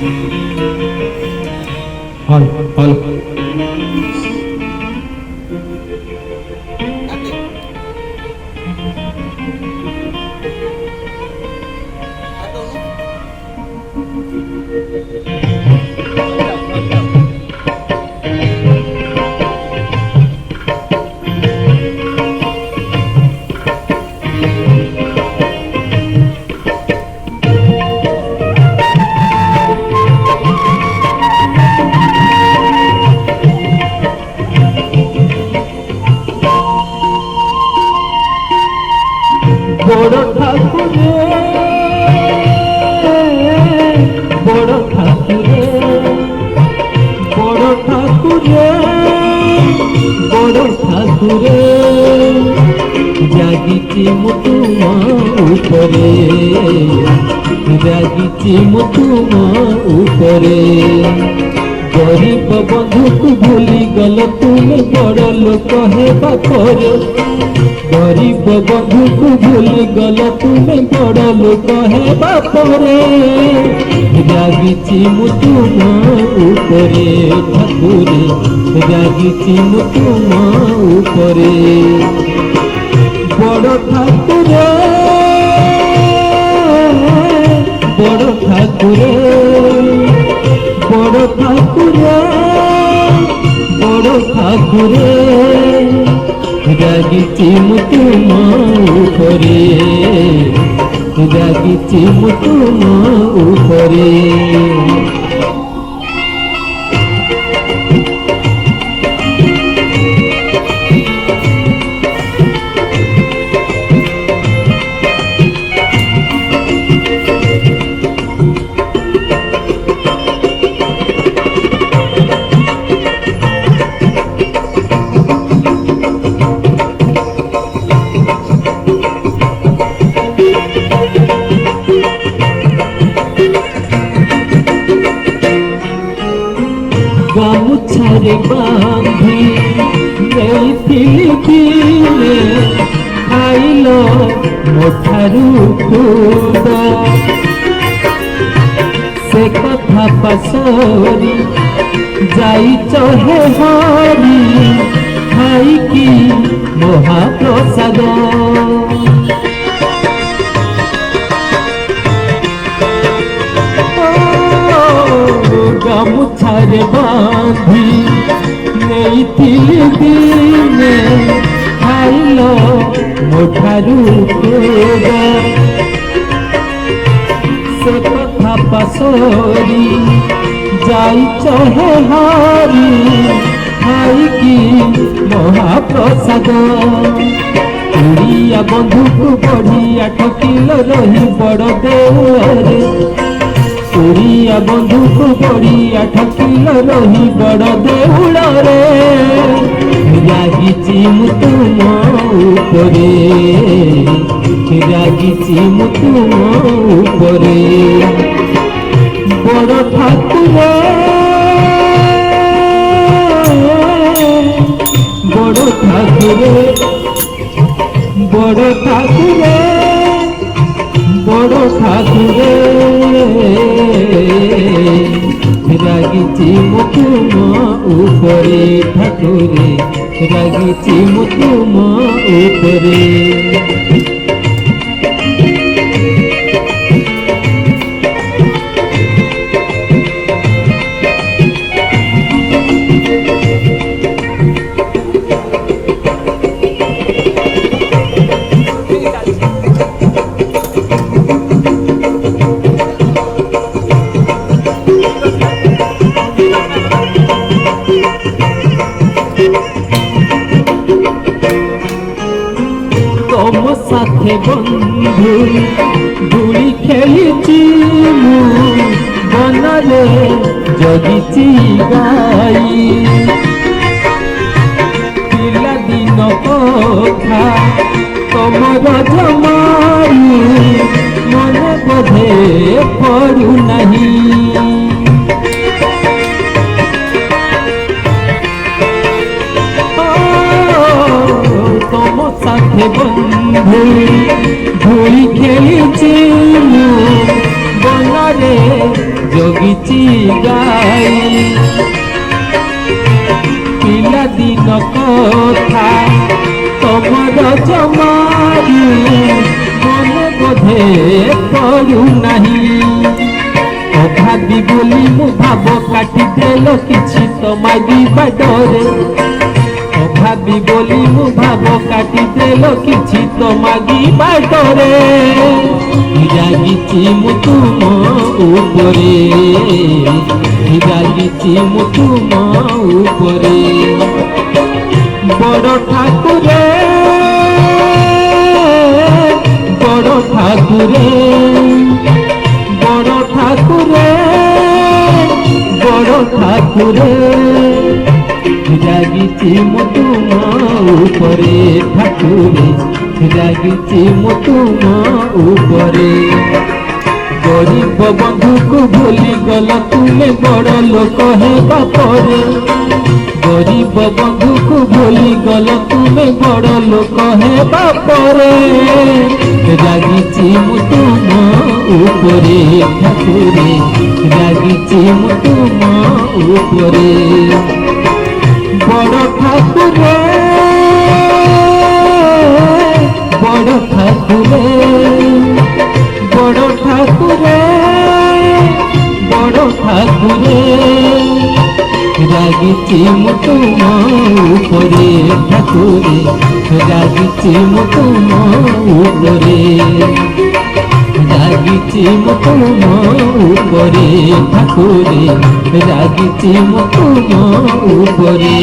हल हल बड़ ठाकुरे बड़ ठाकुरे बड़ ठाकुरे बड़ ठाकुरे जागिची मु तुम उपरे जागिची मु तुम उपरे गरीब बंधु को भूली गल तुम बड़ लोक हेबा पर गरीब बंधु को भूली गल तुमे बड़ लोक हेबा परे जागिची मु तुम उपरे ठाकुरे जागिची मु तुम उपरे बड़ ठाकुरे बड़ ठाकुरे बड़ ठाकुरे बड़ ठाकुरे जागिची मु तुम उपरे जागिची मु तुम उपरे गामुछारे बांधी नेइथिली दिने आइलो मोठारू खुद से कथा पासरी जाइच हे हरी खाई की महाप्रसाद गामुछारे बांधी नेइथिली दिने खाइलो मोठारू खुद से कथा पासरी जाइच हे हरी खाई की महाप्रसाद उड़िया बंधु को बढ़िया ठकिल रही बड़ देउरे उड़िया बंधु को बढ़िया ठकिल रही बड़ देउरे जागिची मु तुम उपरे जागिची मु तुम उपरे बड़ ठाकुरे बड़ ठाकुरे बड़ ठाकुरे बड़ ठाकुरे रागिची मु तुम उपरे ठाकुरे रागिची मु तुम उपरे तम साथे बंधु धूली खेली बनरे जगिची गाई पिला दिन कथा तमर जमाई मने बोधे पड़ू नहीं साथे बंधु धूली खेली बनरे जोगी କିଛି ଗାଇ ପିଲାଦିନ କଥା ତମର ଜମାରୁ ମନେ ବୋଧେ ପଡୁନାହିଁ ଅଭାବୀ ବୋଲି ମୁଁ ଭାବ କାଟିଦେଲ କିଛି ତ ମାଗିବା ଡରେ ଅଭାବୀ ବୋଲି ମୁଁ ଭାବ କାଟିଦେଲ କିଛି ତ ମାଗିବା ଡରେ ରାଗିଛି ମୁଁ ତୁମ ଉପରେ ରାଗିଛି ମୁଁ ତୁମ ଉପରେ ବଡ଼ ଠାକୁରେ ବଡ଼ ଠାକୁରେ বড় ঠাকুরে বড় ঠাকুরে রাগিছি মো তুম উপরে ঠাকুরে রাগিছি মো তুম উপরে গরিব বন্ধুକୁ ভুলি গল তুমি বড় লোক হেবা পরে গরিব বন্ধুକୁ ভুলি গল তুমি বড় লোক হেবা পরে রাগিছি মো তুম উপরে ঠাকুরে রাগিছি মো তুম উপরে বড় ঠাকুরে বড় ঠাকুরে বড় ঠাকুরে বড় ঠাকুরে রাগিছি মো তুম উপরে ঠাকুরে রাগিছি মো তুম উপরে রাগিছি মো তুম উপরে ঠাকুরে রাগিছি মো তুম উপরে